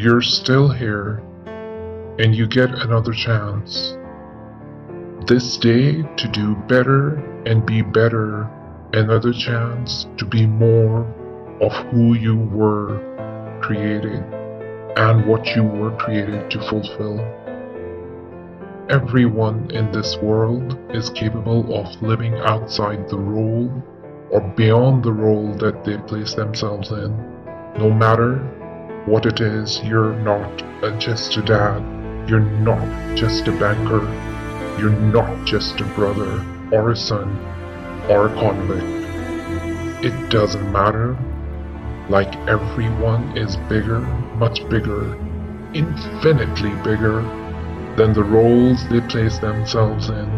You're still here, and you get another chance. This day to do better and be better, another chance to be more of who you were created and what you were created to fulfill. Everyone in this world is capable of living outside the role or beyond the role that they place themselves in. No matter what it is, you're not just a dad, you're not just a banker, you're not just a brother or a son or a convict. It doesn't matter. Like everyone is bigger, much bigger, infinitely bigger than the roles they place themselves in,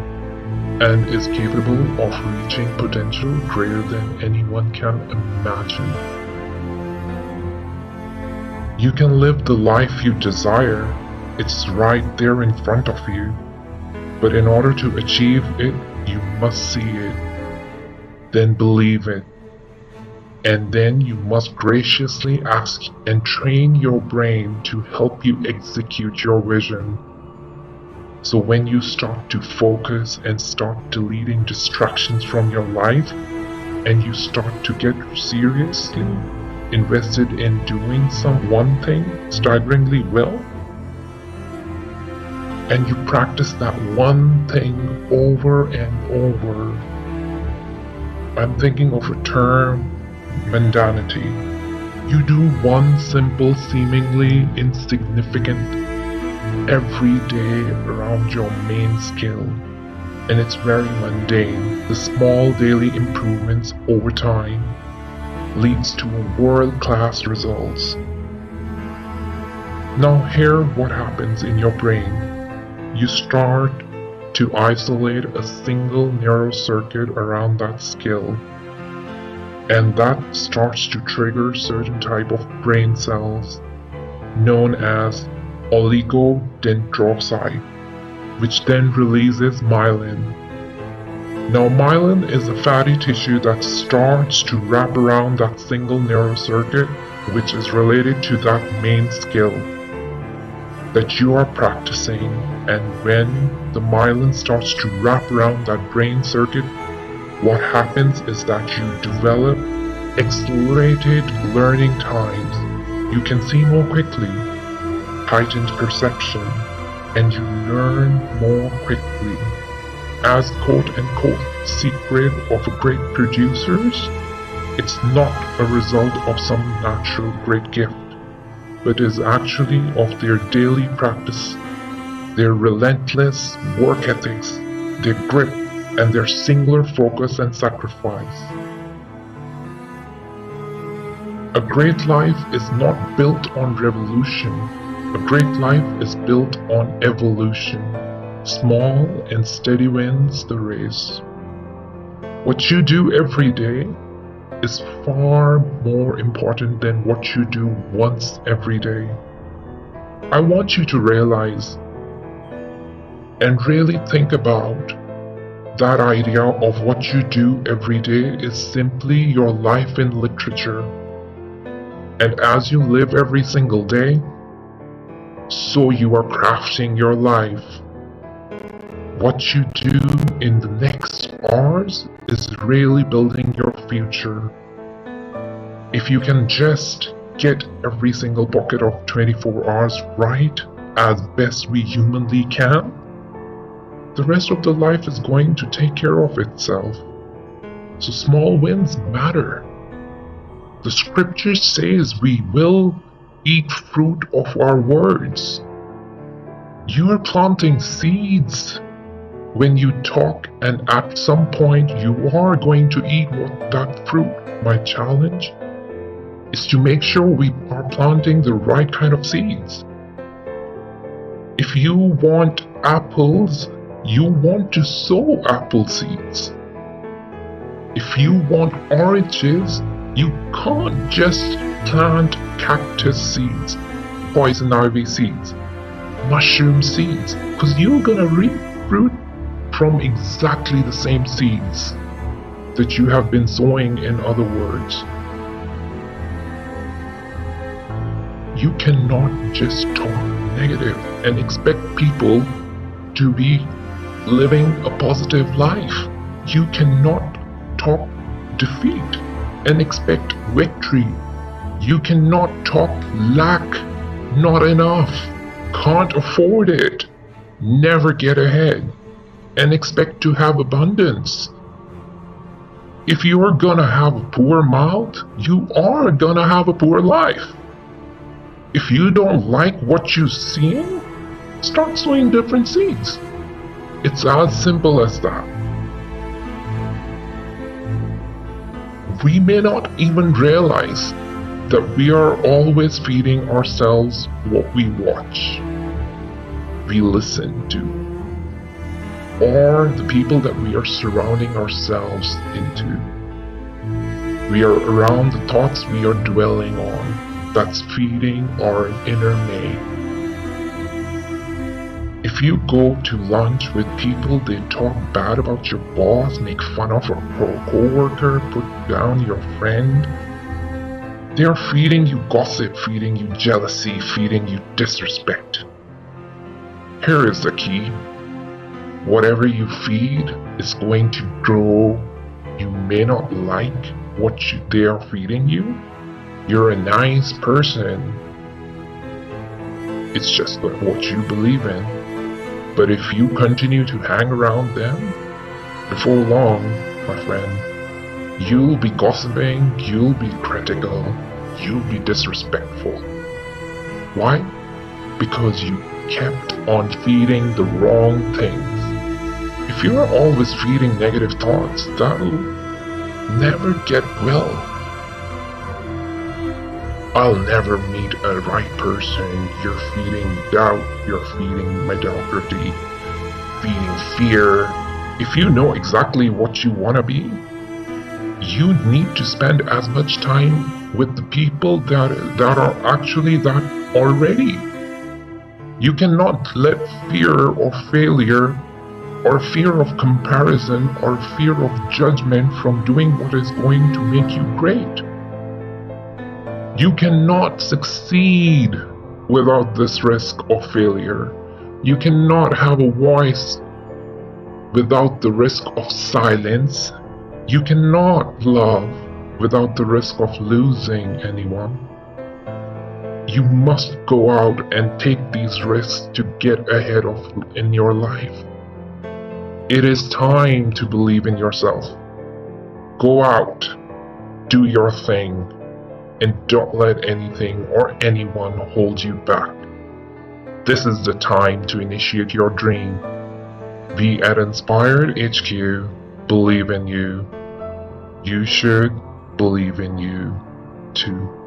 and is capable of reaching potential greater than anyone can imagine. You can live the life you desire. It's right there in front of you. But in order to achieve it, you must see it, then believe it. And then you must graciously ask and train your brain to help you execute your vision. So when you start to focus and start deleting distractions from your life, and you start to get seriously invested in doing some one thing staggeringly well, and you practice that one thing over and over, I'm thinking of a term, mundanity. You do one simple, seemingly insignificant every day around your main skill, and it's very mundane. The small daily improvements over time leads to world-class results. Now hear what happens in your brain. You start to isolate a single narrow circuit around that skill, and that starts to trigger certain type of brain cells known as oligodendrocyte, which then releases myelin. Now myelin is a fatty tissue that starts to wrap around that single narrow circuit, which is related to that main skill that you are practicing. And when the myelin starts to wrap around that brain circuit, what happens is that you develop accelerated learning times. You can see more quickly, heightened perception, and you learn more quickly. As quote-unquote secret of great producers, it's not a result of some natural great gift, but is actually of their daily practice, their relentless work ethics, their grit, and their singular focus and sacrifice. A great life is not built on revolution. A great life is built on evolution. Small and steady wins the race. What you do every day is far more important than what you do once every day. I want you to realize and really think about that idea of what you do every day is simply your life in literature. And as you live every single day, so you are crafting your life. What you do in the next hours is really building your future. If you can just get every single pocket of 24 hours right as best we humanly can, the rest of the life is going to take care of itself. So small wins matter. The scripture says we will eat fruit of our words. You are planting seeds when you talk, and at some point you are going to eat that fruit. My challenge is to make sure we are planting the right kind of seeds. If you want apples, you want to sow apple seeds. If you want oranges, you can't just plant cactus seeds, poison ivy seeds, mushroom seeds, because you're gonna reap fruit from exactly the same seeds that you have been sowing, in other words. You cannot just talk negative and expect people to be living a positive life. You cannot talk defeat and expect victory. You cannot talk lack, not enough, can't afford it, never get ahead, and expect to have abundance. If you are gonna have a poor mouth, you are gonna have a poor life. If you don't like what you're seeing, start sowing different seeds. It's as simple as that. We may not even realize that we are always feeding ourselves what we watch, we listen to, or the people that we are surrounding ourselves into. We are around the thoughts we are dwelling on that's feeding our inner me. If you go to lunch with people, they talk bad about your boss, make fun of a co-worker, put down your friend. They are feeding you gossip, feeding you jealousy, feeding you disrespect. Here is the key. Whatever you feed is going to grow. You may not like what they are feeding you. You're a nice person. It's just what you believe in. But if you continue to hang around them, before long, my friend, you'll be gossiping, you'll be critical, you'll be disrespectful. Why? Because you kept on feeding the wrong things. If you're always feeding negative thoughts, that'll never get well. I'll never meet a right person. You're feeding doubt, you're feeding mediocrity, feeding fear. If you know exactly what you want to be, you need to spend as much time with the people that are actually that already. You cannot let fear or failure or fear of comparison or fear of judgment from doing what is going to make you great. You cannot succeed without this risk of failure. You cannot have a voice without the risk of silence. You cannot love without the risk of losing anyone. You must go out and take these risks to get ahead in your life. It is time to believe in yourself. Go out, do your thing, and don't let anything or anyone hold you back. This is the time to initiate your dream. Be at Inspired HQ. Believe in you. You should believe in you too.